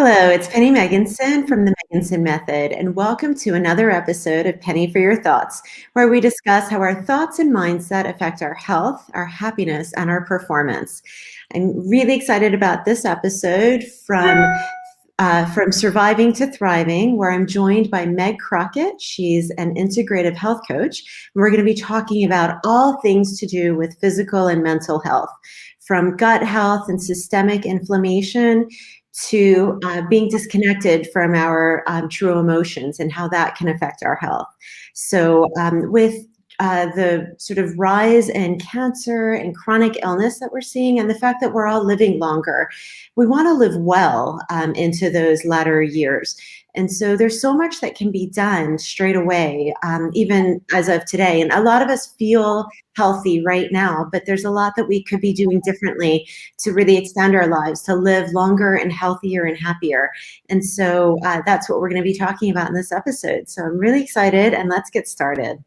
Hello, it's Penny Megginson from the Megginson Method, and welcome to another episode of Penny for Your Thoughts, where we discuss how our thoughts and mindset affect our health, our happiness, and our performance. I'm really excited about this episode from Surviving to Thriving, where I'm joined by Meg Crockett. She's an integrative health coach, and we're going to be talking about all things to do with physical and mental health, from gut health and systemic inflammation to being disconnected from our true emotions and how that can affect our health. So with the sort of rise in cancer and chronic illness that we're seeing, and the fact that we're all living longer, we want to live well into those latter years. And so there's so much that can be done straight away, even as of today. And a lot of us feel healthy right now, but there's a lot that we could be doing differently to really extend our lives, to live longer and healthier and happier. And so that's what we're going to be talking about in this episode. So I'm really excited, and let's get started.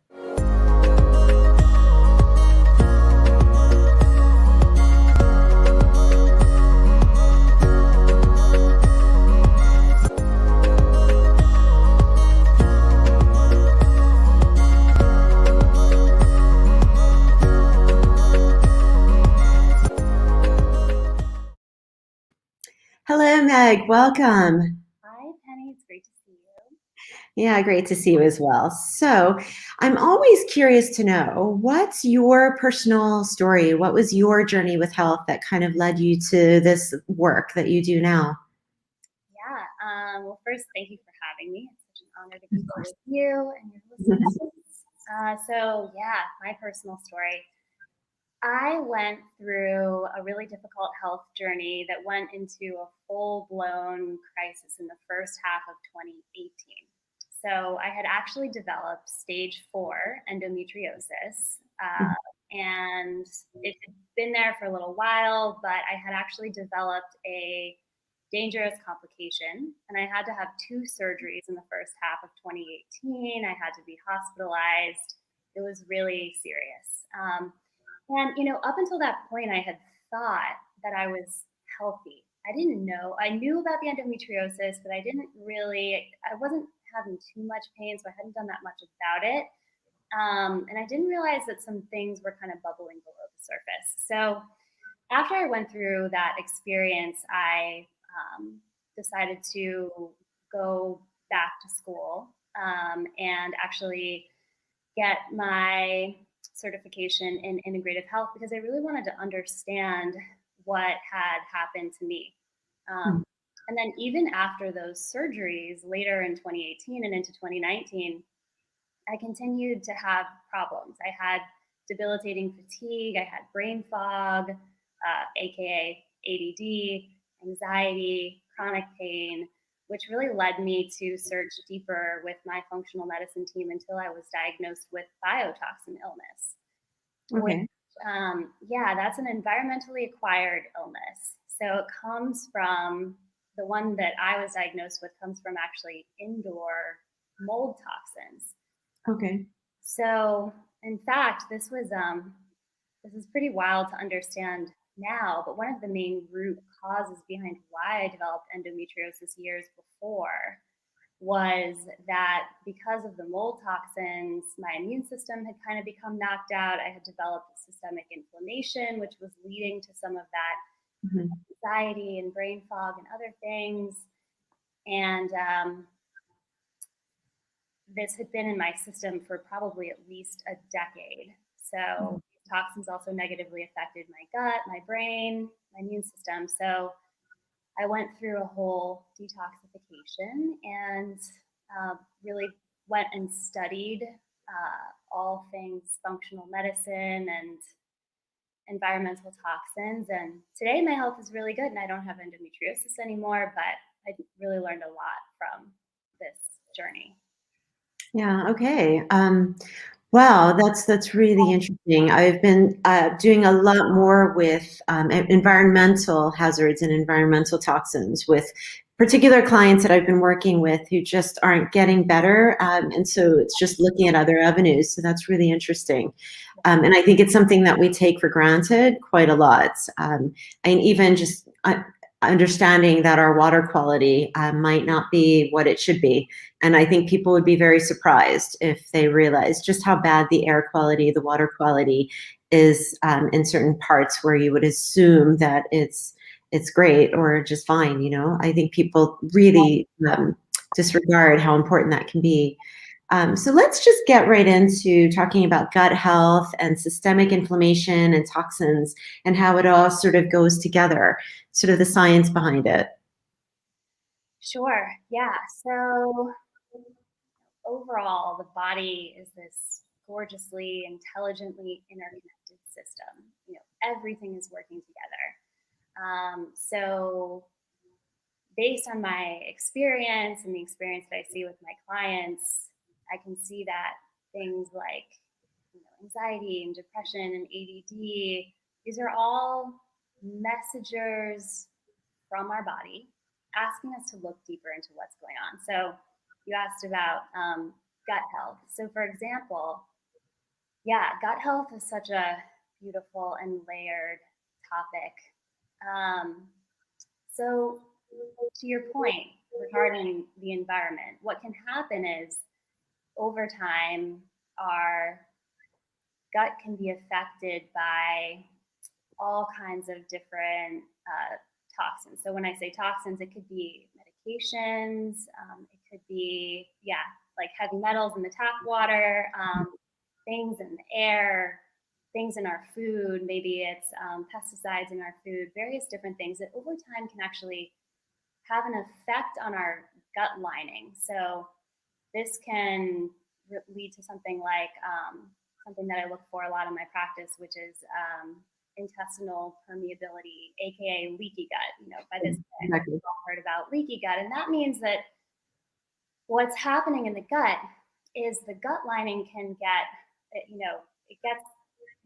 Hello, Meg. Welcome. Hi, Penny. It's great to see you. Yeah, great to see you as well. So I'm always curious to know, what's your personal story? What was your journey with health that kind of led you to this work that you do now? Yeah. Well, first, thank you for having me. It's such an honor to be here with you and your listeners. My personal story. I went through a really difficult health journey that went into a full-blown crisis in the first half of 2018. So I had actually developed stage 4 endometriosis, and it had been there for a little while, but I had actually developed a dangerous complication, and I had to have 2 surgeries in the first half of 2018. I had to be hospitalized. It was really serious. Up until that point, I had thought that I was healthy. I didn't know. I knew about the endometriosis, but I wasn't having too much pain, so I hadn't done that much about it. And I didn't realize that some things were kind of bubbling below the surface. So after I went through that experience, I decided to go back to school and actually get my certification in integrative health, because I really wanted to understand what had happened to me. And then even after those surgeries later in 2018 and into 2019, I continued to have problems. I had debilitating fatigue, I had brain fog, aka ADD, anxiety, chronic pain, which really led me to search deeper with my functional medicine team until I was diagnosed with biotoxin illness. Okay. That's an environmentally acquired illness. So it comes from, the one that I was diagnosed with comes from actually indoor mold toxins. Okay. So in fact, this is pretty wild to understand now, but one of the main root causes behind why I developed endometriosis years before was that because of the mold toxins, my immune system had kind of become knocked out. I had developed systemic inflammation, which was leading to some of that anxiety and brain fog and other things. And this had been in my system for probably at least a decade. So toxins also negatively affected my gut, my brain, my immune system. So I went through a whole detoxification and really went and studied all things functional medicine and environmental toxins. And today my health is really good, and I don't have endometriosis anymore, but I really learned a lot from this journey. Yeah. Okay. Wow, that's really interesting. I've been doing a lot more with environmental hazards and environmental toxins with particular clients that I've been working with who just aren't getting better. And so it's just looking at other avenues. So that's really interesting. And I think it's something that we take for granted quite a lot. And even just understanding that our water quality might not be what it should be. And I think people would be very surprised if they realized just how bad the air quality, the water quality is in certain parts where you would assume that it's great or just fine. I think people really disregard how important that can be. So let's just get right into talking about gut health and systemic inflammation and toxins and how it all sort of goes together, sort of the science behind it. Sure. Yeah. So overall, the body is this gorgeously, intelligently interconnected system. Everything is working together. So based on my experience and the experience that I see with my clients, I can see that things like anxiety and depression and ADD, these are all messengers from our body asking us to look deeper into what's going on. So you asked about gut health. So for example, gut health is such a beautiful and layered topic. So to your point regarding the environment, what can happen is over time, our gut can be affected by all kinds of different toxins. So when I say toxins, it could be medications, it could be, like heavy metals in the tap water, things in the air, things in our food, maybe it's pesticides in our food, various different things that over time can actually have an effect on our gut lining. So this can lead to something like something that I look for a lot in my practice, which is intestinal permeability, aka leaky gut. By this point, Exactly. we've all heard about leaky gut, and that means that what's happening in the gut is the gut lining can get, it gets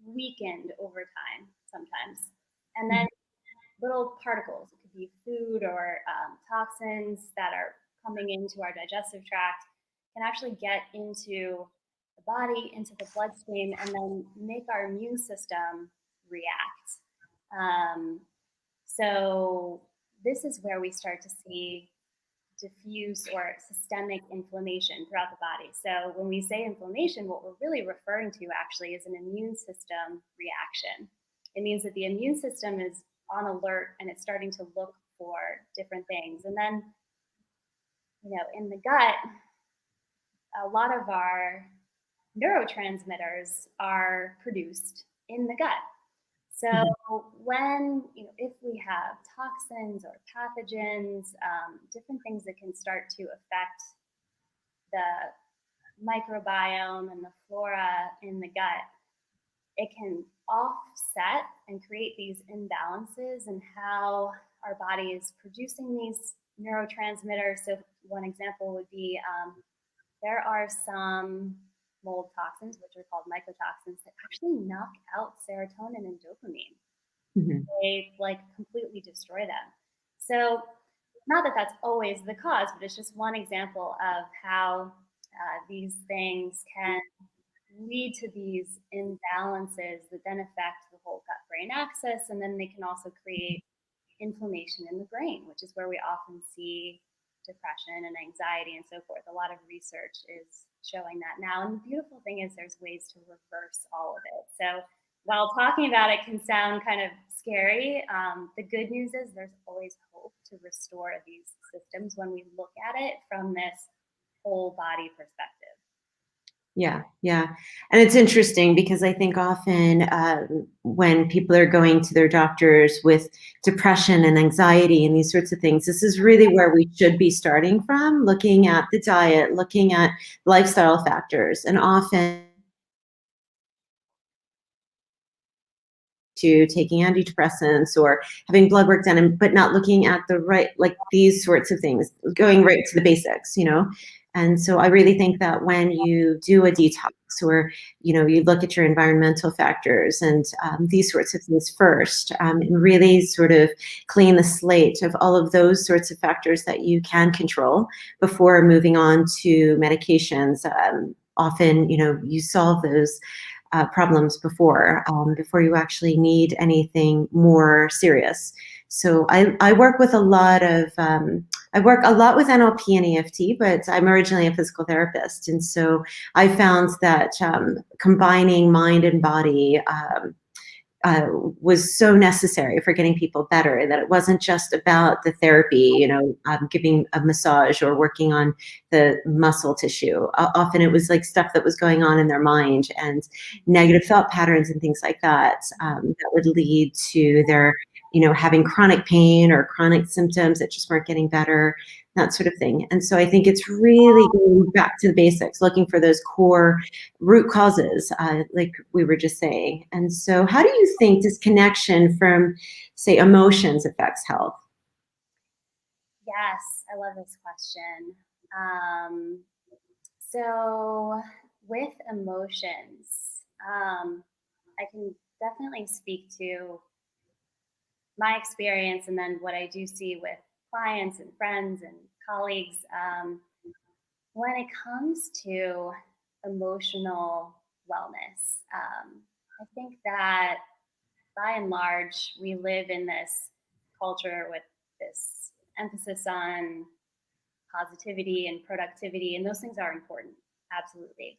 weakened over time sometimes, and then little particles, it could be food or toxins that are coming into our digestive tract, can actually get into the body, into the bloodstream, and then make our immune system react. So this is where we start to see diffuse or systemic inflammation throughout the body. So when we say inflammation, what we're really referring to actually is an immune system reaction. It means that the immune system is on alert and it's starting to look for different things. And then, in the gut, a lot of our neurotransmitters are produced in the gut. So when, if we have toxins or pathogens, different things that can start to affect the microbiome and the flora in the gut, it can offset and create these imbalances in how our body is producing these neurotransmitters. So one example would be there are some mold toxins, which are called mycotoxins, that actually knock out serotonin and dopamine. They completely destroy them. So not that that's always the cause, but it's just one example of how these things can lead to these imbalances that then affect the whole gut brain axis, and then they can also create inflammation in the brain, which is where we often see depression and anxiety and so forth. A lot of research is showing that now, and the beautiful thing is there's ways to reverse all of it. So while talking about it can sound kind of scary, the good news is there's always hope to restore these systems when we look at it from this whole body perspective. Yeah, yeah. And it's interesting because I think often when people are going to their doctors with depression and anxiety and these sorts of things, this is really where we should be starting from, looking at the diet, looking at lifestyle factors, and often to taking antidepressants or having blood work done, but not looking at the right, like these sorts of things, going right to the basics. And so I really think that when you do a detox or, you look at your environmental factors and these sorts of things first, and really sort of clean the slate of all of those sorts of factors that you can control before moving on to medications. Often, you solve those problems before you actually need anything more serious. So I work with a lot of, I work a lot with NLP and EFT, but I'm originally a physical therapist. And so I found that combining mind and body was so necessary for getting people better, that it wasn't just about the therapy, giving a massage or working on the muscle tissue. Often it was like stuff that was going on in their mind and negative thought patterns and things like that, that would lead to their, having chronic pain or chronic symptoms that just weren't getting better, that sort of thing. And so I think it's really going back to the basics, looking for those core root causes, like we were just saying. And so how do you think disconnection from, say, emotions affects health? Yes, I love this question. So, with emotions, I can definitely speak to my experience and then what I do see with clients and friends and colleagues. When it comes to emotional wellness, I think that by and large, we live in this culture with this emphasis on positivity and productivity, and those things are important, absolutely.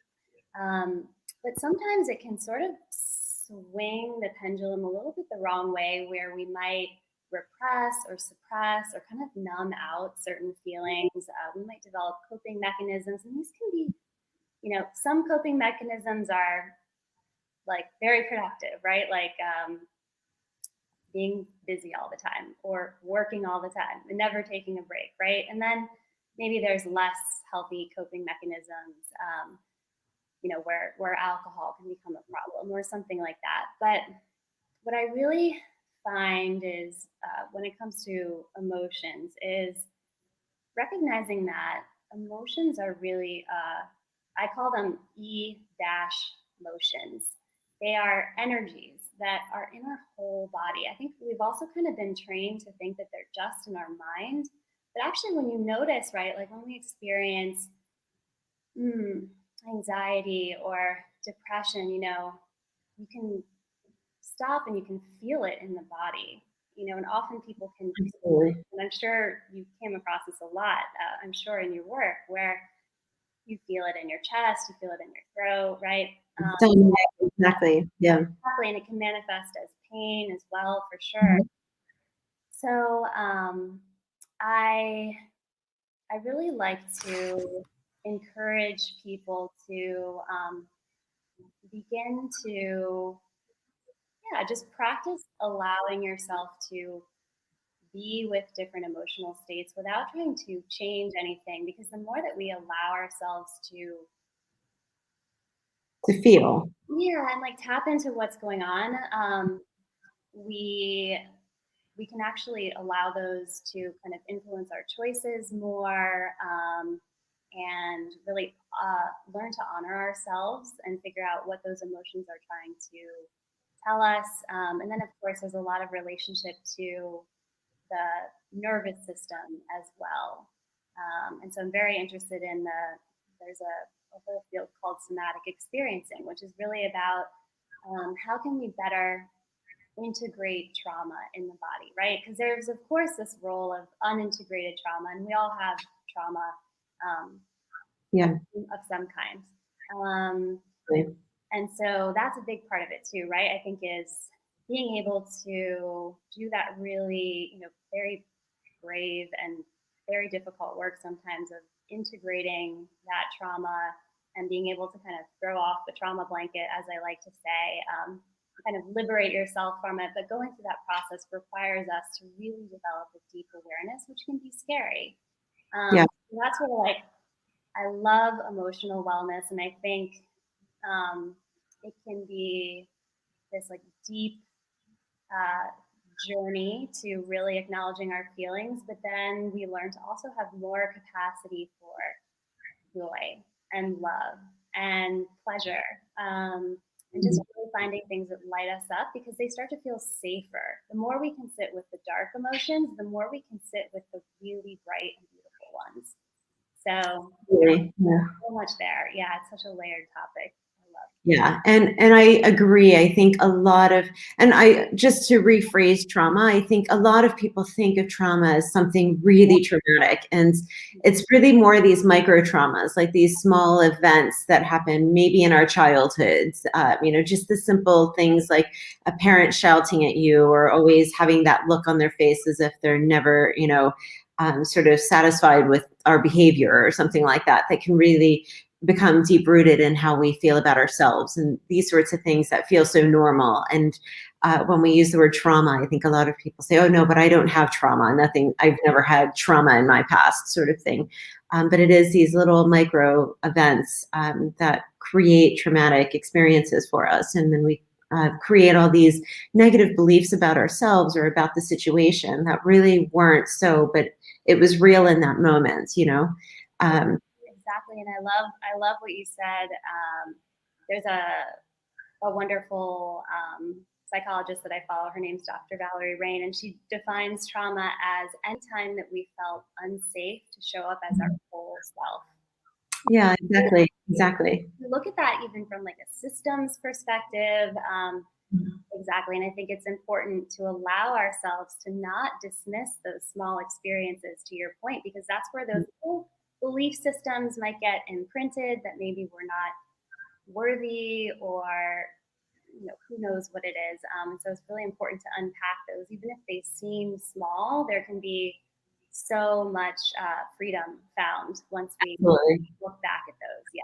But sometimes it can sort of swing the pendulum a little bit the wrong way, where we might repress or suppress or kind of numb out certain feelings. We might develop coping mechanisms, and these can be, some coping mechanisms are like very productive, right? Like being busy all the time or working all the time and never taking a break, right? And then maybe there's less healthy coping mechanisms, where alcohol can become a problem or something like that. But what I really find is when it comes to emotions is recognizing that emotions are really, I call them E-dash motions. They are energies that are in our whole body. I think we've also kind of been trained to think that they're just in our mind. But actually, when you notice, right, like when we experience anxiety or depression, you can stop and you can feel it in the body, and often people can, Absolutely. and I'm sure you came across this a lot, I'm sure in your work, where you feel it in your chest, you feel it in your throat, right? Exactly. Yeah. Exactly, and it can manifest as pain as well, for sure. Mhm. So I I really like to encourage people to begin to, yeah, just practice allowing yourself to be with different emotional states without trying to change anything, because the more that we allow ourselves to, To feel. yeah, and like tap into what's going on, we we can actually allow those to kind of influence our choices more, and really learn to honor ourselves and figure out what those emotions are trying to tell us. And then, of course, there's a lot of relationship to the nervous system as well. And so I'm very interested in there's a whole field called somatic experiencing, which is really about how can we better integrate trauma in the body, right? Because there's, of course, this role of unintegrated trauma, and we all have trauma um, Yeah. of some kind. Um, Right. and so that's a big part of it too, right? I think is being able to do that really, very brave and very difficult work sometimes of integrating that trauma and being able to kind of throw off the trauma blanket, as I like to say, kind of liberate yourself from it. But going through that process requires us to really develop a deep awareness, which can be scary. Yeah. So that's where, like, I love emotional wellness, and I think it can be this like deep uh, journey to really acknowledging our feelings, but then we learn to also have more capacity for joy and love and pleasure, and just really finding things that light us up, because they start to feel safer. The more we can sit with the dark emotions, the more we can sit with the really bright and beautiful ones. So, yeah, Absolutely. Yeah. so much there. Yeah, it's such a layered topic. I love. Yeah, and I agree. I think a lot of, and I just to rephrase trauma, I think a lot of people think of trauma as something really traumatic, and it's really more these micro traumas, like these small events that happen maybe in our childhoods. Just the simple things like a parent shouting at you, or always having that look on their face as if they're never, sort of satisfied with our behavior or something like that. That can really become deep rooted in how we feel about ourselves, and these sorts of things that feel so normal. And when we use the word trauma, I think a lot of people say, oh no, but I don't have trauma, nothing, I've never had trauma in my past, sort of thing. But it is these little micro events that create traumatic experiences for us, and then we create all these negative beliefs about ourselves or about the situation that really weren't so, but it was real in that moment. um, Exactly, and I love what you said. There's a wonderful psychologist that I follow. Her name's Dr. Valerie Rain, and she defines trauma as any time that we felt unsafe to show up as our whole self. yeah, exactly. Look at that even from like a systems perspective. Exactly, and I think it's important to allow ourselves to not dismiss those small experiences, to your point, because that's where those little belief systems might get imprinted that maybe we're not worthy, or who knows what it is. And so it's really important to unpack those, even if they seem small. There can be so much freedom found once we Absolutely. look back at those. Yeah.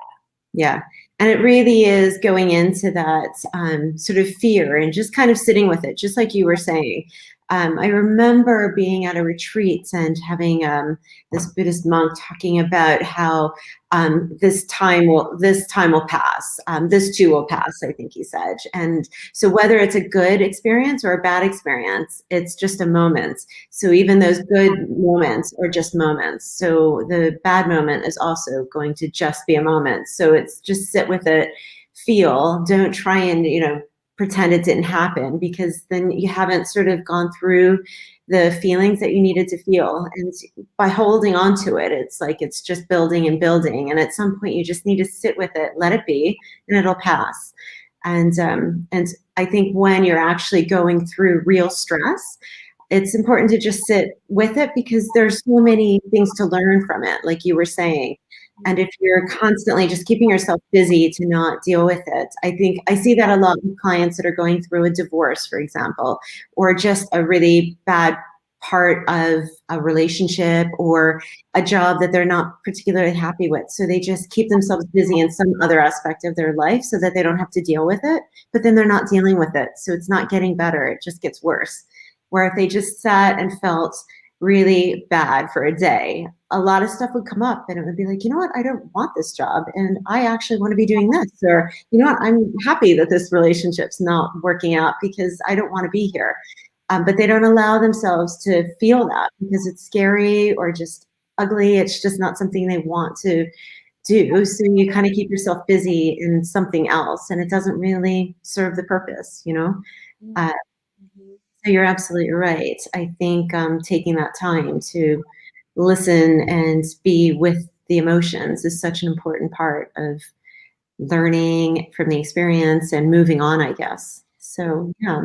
Yeah. And it really is going into that sort of fear and just kind of sitting with it, just like you were saying. I remember being at a retreat and having this Buddhist monk talking about how this time will pass. This too will pass, I think he said. And so whether it's a good experience or a bad experience, it's just a moment. So even those good moments are just moments. So the bad moment is also going to just be a moment. So it's just sit with it, feel, don't try and, pretend it didn't happen, because then you haven't sort of gone through the feelings that you needed to feel. And by holding on to it, it's like it's just building and building. And at some point you just need to sit with it, let it be, and it'll pass. And I think when you're actually going through real stress, it's important to just sit with it, because there's so many things to learn from it, like you were saying. And if you're constantly just keeping yourself busy to not deal with it, I think I see that a lot with clients that are going through a divorce, for example, or just a really bad part of a relationship or a job that they're not particularly happy with. So they just keep themselves busy in some other aspect of their life so that they don't have to deal with it, but then they're not dealing with it. So it's not getting better, it just gets worse. Where if they just sat and felt really bad for a day, a lot of stuff would come up and it would be like, you know what, I don't want this job and I actually want to be doing this. Or, you know what, I'm happy that this relationship's not working out because I don't want to be here. But they don't allow themselves to feel that because it's scary or just ugly. It's just not something they want to do. So you kind of keep yourself busy in something else and it doesn't really serve the purpose. Uh, Mm-hmm. so you're absolutely right. I think taking that time to listen and be with the emotions is such an important part of learning from the experience and moving on, I guess. So, yeah.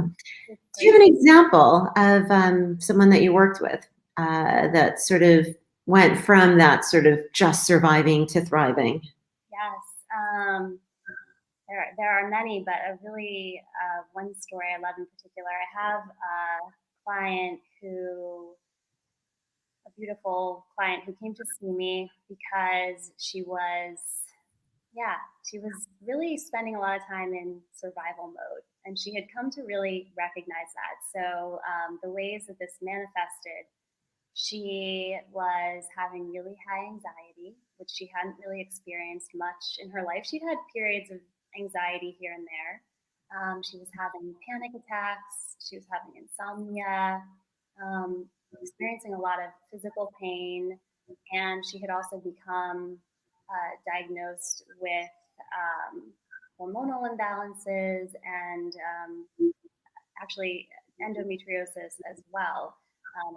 It's Do you great. have an example of someone that you worked with that sort of went from that sort of just surviving to thriving? Yes. There are many, but a really one story I love in particular. I have a client a beautiful client who came to see me because she was really spending a lot of time in survival mode, and she had come to really recognize that. So the ways that this manifested, she was having really high anxiety, which she hadn't really experienced much in her life. She'd had periods of anxiety here and there. She was having panic attacks. She was having insomnia, experiencing a lot of physical pain, and she had also become diagnosed with hormonal imbalances and actually endometriosis as well,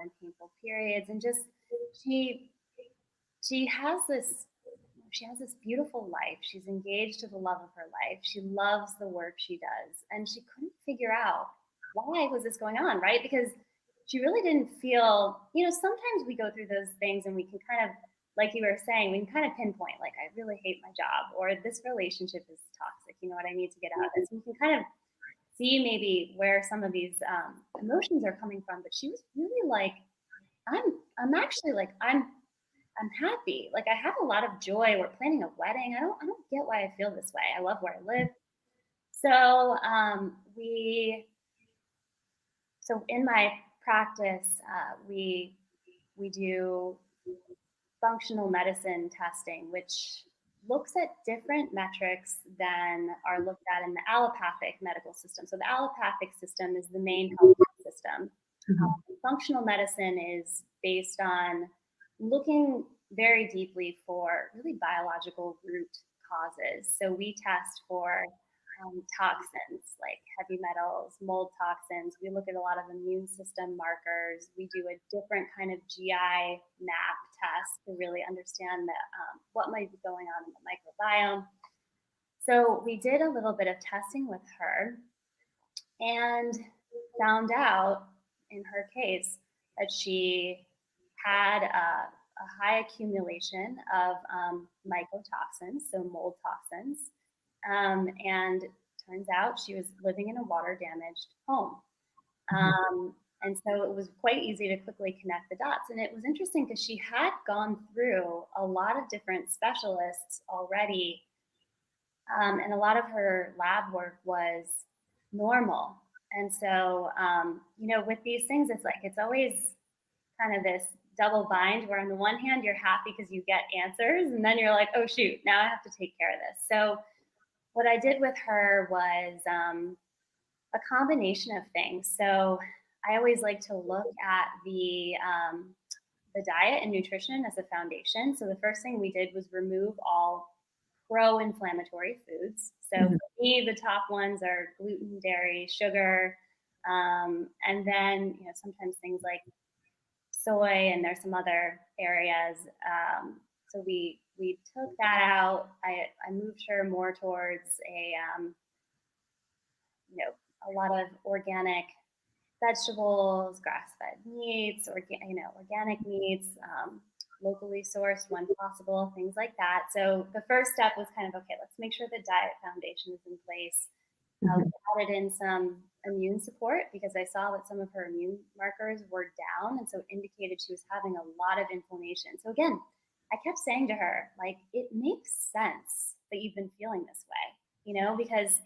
and painful periods. And just she she has this she has this beautiful life. She's engaged to the love of her life. She loves the work she does. And she couldn't figure out why was this going on, right? Because she really didn't feel, sometimes we go through those things and we can kind of, like you were saying, we can kind of pinpoint, like, I really hate my job, or this relationship is toxic. You know what? I need to get out of this. We can kind of see maybe where some of these emotions are coming from. But she was really like, I'm actually like, I'm happy. Like, I have a lot of joy. We're planning a wedding. I don't get why I feel this way. I love where I live. So so in my practice, we do functional medicine testing, which looks at different metrics than are looked at in the allopathic medical system. So the allopathic system is the main health system. Functional medicine is based on looking very deeply for really biological root causes. So we test for toxins like heavy metals, mold toxins. We look at a lot of immune system markers. We do a different kind of GI map test to really understand what might be going on in the microbiome. So we did a little bit of testing with her and found out in her case that she had a high accumulation of mycotoxins, so mold toxins. And turns out she was living in a water damaged home. And so it was quite easy to quickly connect the dots. And it was interesting because she had gone through a lot of different specialists already. And a lot of her lab work was normal. And so, with these things, it's always kind of this double bind where on the one hand, you're happy because you get answers. And then you're like, oh, shoot, now I have to take care of this. So what I did with her was a combination of things. So I always like to look at the diet and nutrition as a foundation. So the first thing we did was remove all pro-inflammatory foods. So for me, the top ones are gluten, dairy, sugar, and then sometimes things like soy, and there's some other areas. So we took that out. I moved her more towards a lot of organic vegetables, grass-fed meats, organic meats, locally sourced when possible, things like that. So the first step was kind of, okay, let's make sure the diet foundation is in place. We added in some immune support because I saw that some of her immune markers were down, and so it indicated she was having a lot of inflammation. So again, I kept saying to her, like, it makes sense that you've been feeling this way, because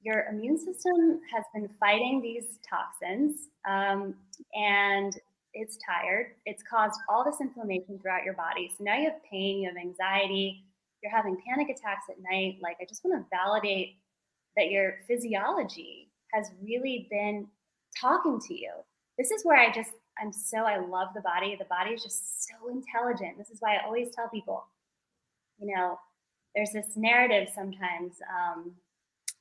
your immune system has been fighting these toxins, and it's tired. It's caused all this inflammation throughout your body. So now you have pain, you have anxiety, you're having panic attacks at night. Like, I just want to validate that your physiology has really been talking to you. This is where I love the body. The body is just so intelligent. This is why I always tell people, there's this narrative sometimes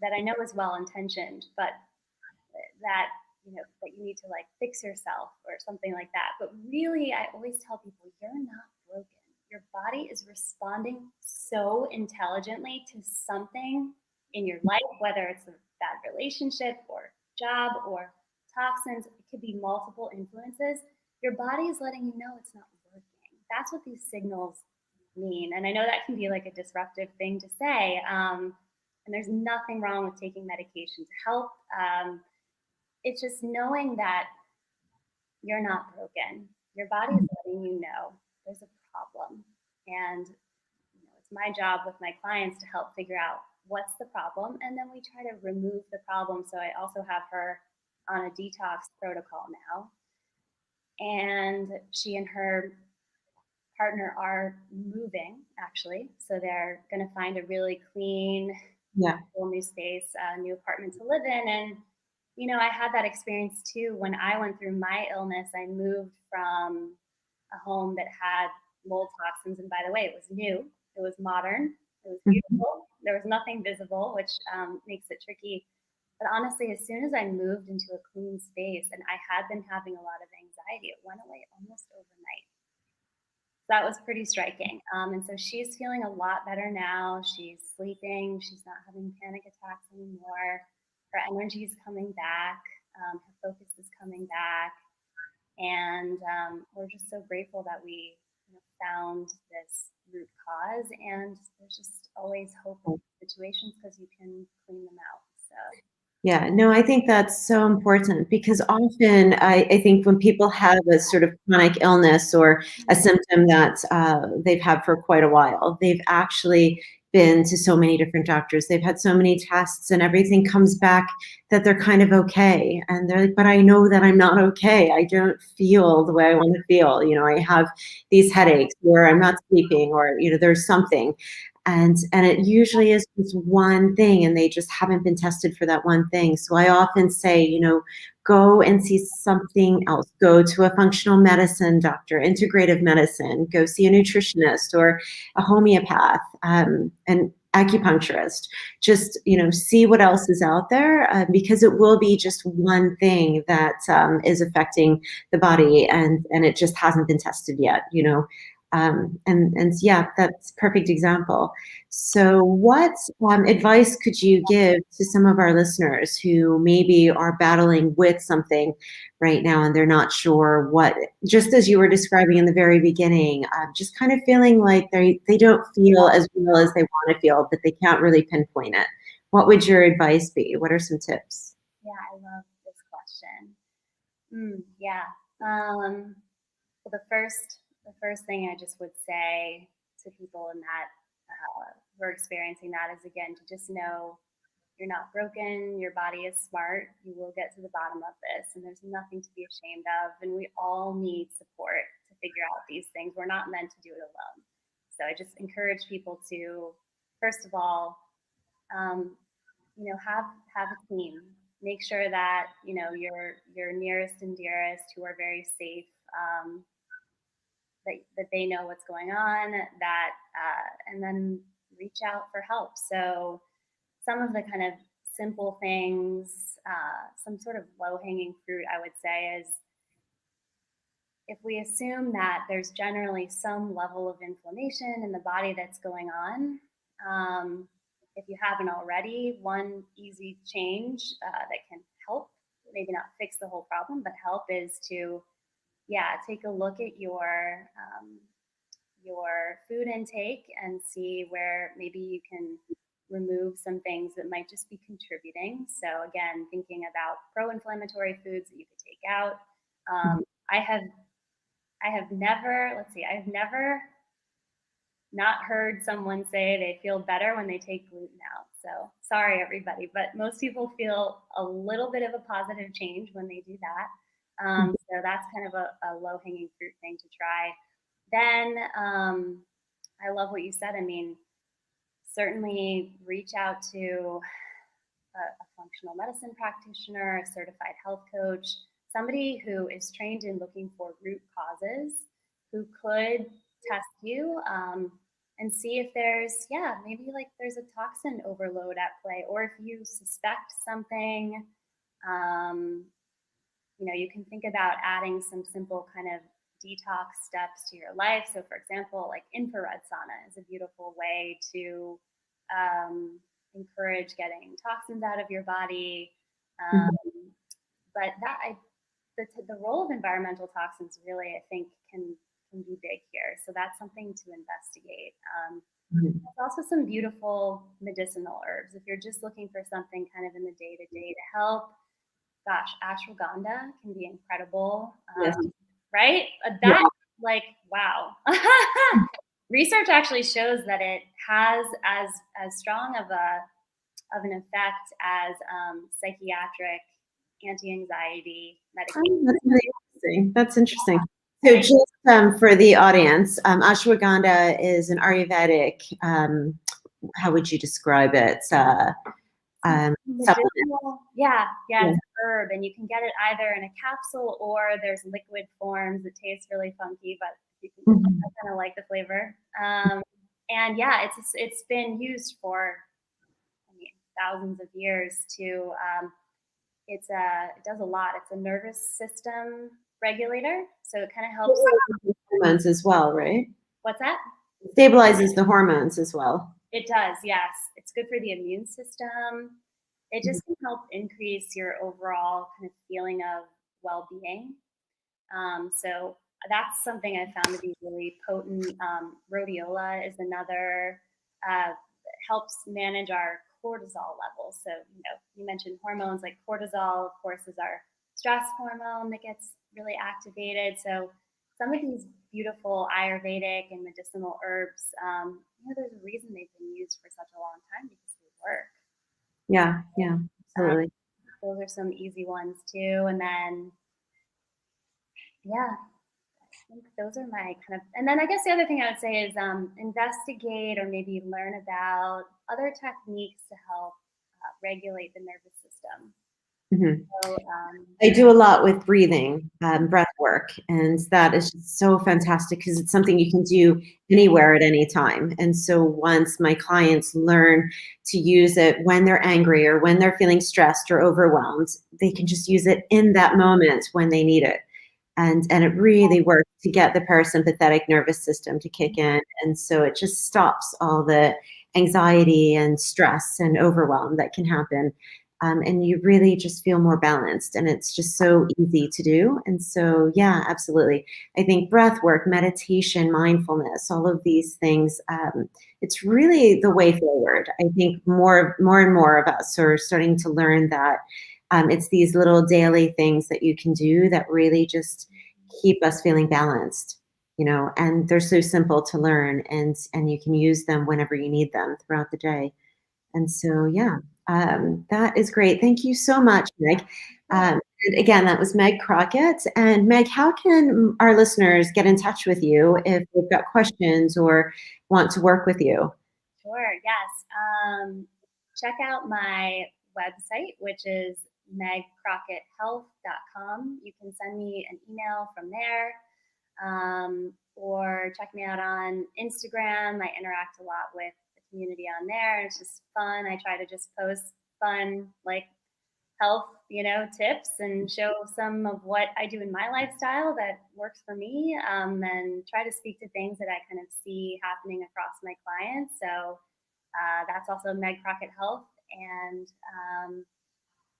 that I know is well-intentioned, but that you need to like fix yourself or something like that. But really, I always tell people, you're not broken. Your body is responding so intelligently to something in your life, whether it's a bad relationship or job or toxins. It could be multiple influences. Your body is letting you know it's not working. That's what these signals mean. And I know that can be like a disruptive thing to say. And there's nothing wrong with taking medication to help. It's just knowing that you're not broken. Your body is letting you know there's a problem. And it's my job with my clients to help figure out what's the problem. And then we try to remove the problem. So I also have her on a detox protocol now. And she and her partner are moving, actually. So they're going to find a really clean, whole new space, a new apartment to live in. And I had that experience too. When I went through my illness, I moved from a home that had mold toxins. And by the way, it was new, it was modern, it was beautiful. There was nothing visible, which makes it tricky. But honestly, as soon as I moved into a clean space, and I had been having a lot of anxiety, it went away almost overnight. That was pretty striking. And so she's feeling a lot better now. She's sleeping. She's not having panic attacks anymore. Her energy is coming back. Her focus is coming back. And we're just so grateful that we found this root cause. And there's just always hope in situations because you can clean them out. So Yeah, no, I think that's so important because often I think when people have a sort of chronic illness or a symptom that they've had for quite a while, they've actually been to so many different doctors. They've had so many tests and everything comes back that they're kind of okay. And they're like, but I know that I'm not okay. I don't feel the way I want to feel. I have these headaches or I'm not sleeping or, there's something. And it usually is just one thing and they just haven't been tested for that one thing. So I often say, go and see something else. Go to a functional medicine doctor, integrative medicine, go see a nutritionist or a homeopath, and acupuncturist. Just, see what else is out there because it will be just one thing that is affecting the body and it just hasn't been tested yet. And yeah, that's a perfect example. So what advice could you give to some of our listeners who maybe are battling with something right now and they're not sure what, just as you were describing in the very beginning, just kind of feeling like they don't feel as well as they want to feel, but they can't really pinpoint it. What would your advice be? What are some tips? yeah, I love this question. Yeah. Well, the first thing I just would say to people in that who are experiencing that is again to just know you're not broken. Your body is smart. You will get to the bottom of this, and there's nothing to be ashamed of. And we all need support to figure out these things. We're not meant to do it alone. So I just encourage people to, first of all, um, have a team. Make sure that your nearest and dearest who are very safe, that they know what's going on, and then reach out for help. So some of the kind of simple things, some sort of low hanging fruit, I would say, is if we assume that there's generally some level of inflammation in the body that's going on, if you haven't already, one easy change that can help, maybe not fix the whole problem, but help is to, take a look at your food intake and see where maybe you can remove some things that might just be contributing. So again, thinking about pro-inflammatory foods that you could take out. I have I have never, let's see, I have never not heard someone say they feel better when they take gluten out. So sorry, everybody, but most people feel a little bit of a positive change when they do that. So that's kind of a low hanging fruit thing to try. Then I love what you said. I mean, certainly reach out to a functional medicine practitioner, a certified health coach, somebody who is trained in looking for root causes, who could test you and see if there's, maybe like there's a toxin overload at play, or if you suspect something, you can think about adding some simple kind of detox steps to your life. So, for example, like infrared sauna is a beautiful way to encourage getting toxins out of your body. Um, but the role of environmental toxins really, I think, can be big here. So that's something to investigate. There's also some beautiful medicinal herbs. If you're just looking for something kind of in the day to day to help, gosh, ashwagandha can be incredible, Yes. right? Yeah. That, like, wow. Research actually shows that it has as strong of an effect as psychiatric anti-anxiety medication. Oh, that's really interesting. That's interesting. So And it, just for the audience, ashwagandha is an Ayurvedic, how would you describe it? Supplement. yeah, Yeah. it's a herb, and you can get it either in a capsule or there's liquid forms that taste really funky, but I kind of like the flavor. And yeah, it's been used for, I mean, thousands of years to. It does a lot. It's a nervous system regulator, so it kind of helps. hormones as well, right? What's that? Stabilizes the hormones as well. It does, yes. It's good for the immune system. It Mhm. just can help increase your overall kind of feeling of well-being. So that's something I found to be really potent. Rhodiola is another that helps manage our cortisol levels. So you mentioned hormones like cortisol, of course, is our stress hormone that gets really activated. So some of these beautiful Ayurvedic and medicinal herbs, there's a reason they've been used for such a long time because they work. Yeah, yeah, Um, absolutely. those are some easy ones too. And then, yeah, I think those are my kind of, and then I guess the other thing I would say is investigate or maybe learn about other techniques to help regulate the nervous system. Mhm. So, I do a lot with breathing, breath work, and that is just so fantastic because it's something you can do anywhere at any time. And so once my clients learn to use it when they're angry or when they're feeling stressed or overwhelmed, they can just use it in that moment when they need it. And it really works to get the parasympathetic nervous system to kick in. And so it just stops all the anxiety and stress and overwhelm that can happen. And you really just feel more balanced, and it's just so easy to do. And so, yeah, absolutely. I think breath work, meditation, mindfulness, all of these things, it's really the way forward. I think more and more of us are starting to learn that it's these little daily things that you can do that really just keep us feeling balanced, and they're so simple to learn, and you can use them whenever you need them throughout the day. And so, yeah, that is great. Thank you so much, Meg. And again, that was Meg Crockett. And Meg, how can our listeners get in touch with you if they've got questions or want to work with you? sure, yes. Check out my website, which is megcrockethealth.com. You can send me an email from there, or check me out on Instagram. I interact a lot with the community on there. It's just fun. I try to just post fun, like health, tips and show some of what I do in my lifestyle that works for me, and try to speak to things that I kind of see happening across my clients. So that's also Meg Crockett Health. And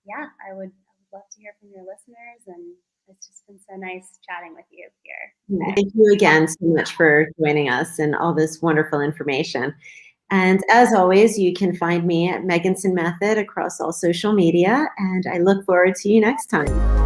yeah, I would love to hear from your listeners. And it's just been so nice chatting with you here. Yeah, thank you again so much for joining us and all this wonderful information. And as always, you can find me at Megginson Method across all social media, and I look forward to you next time.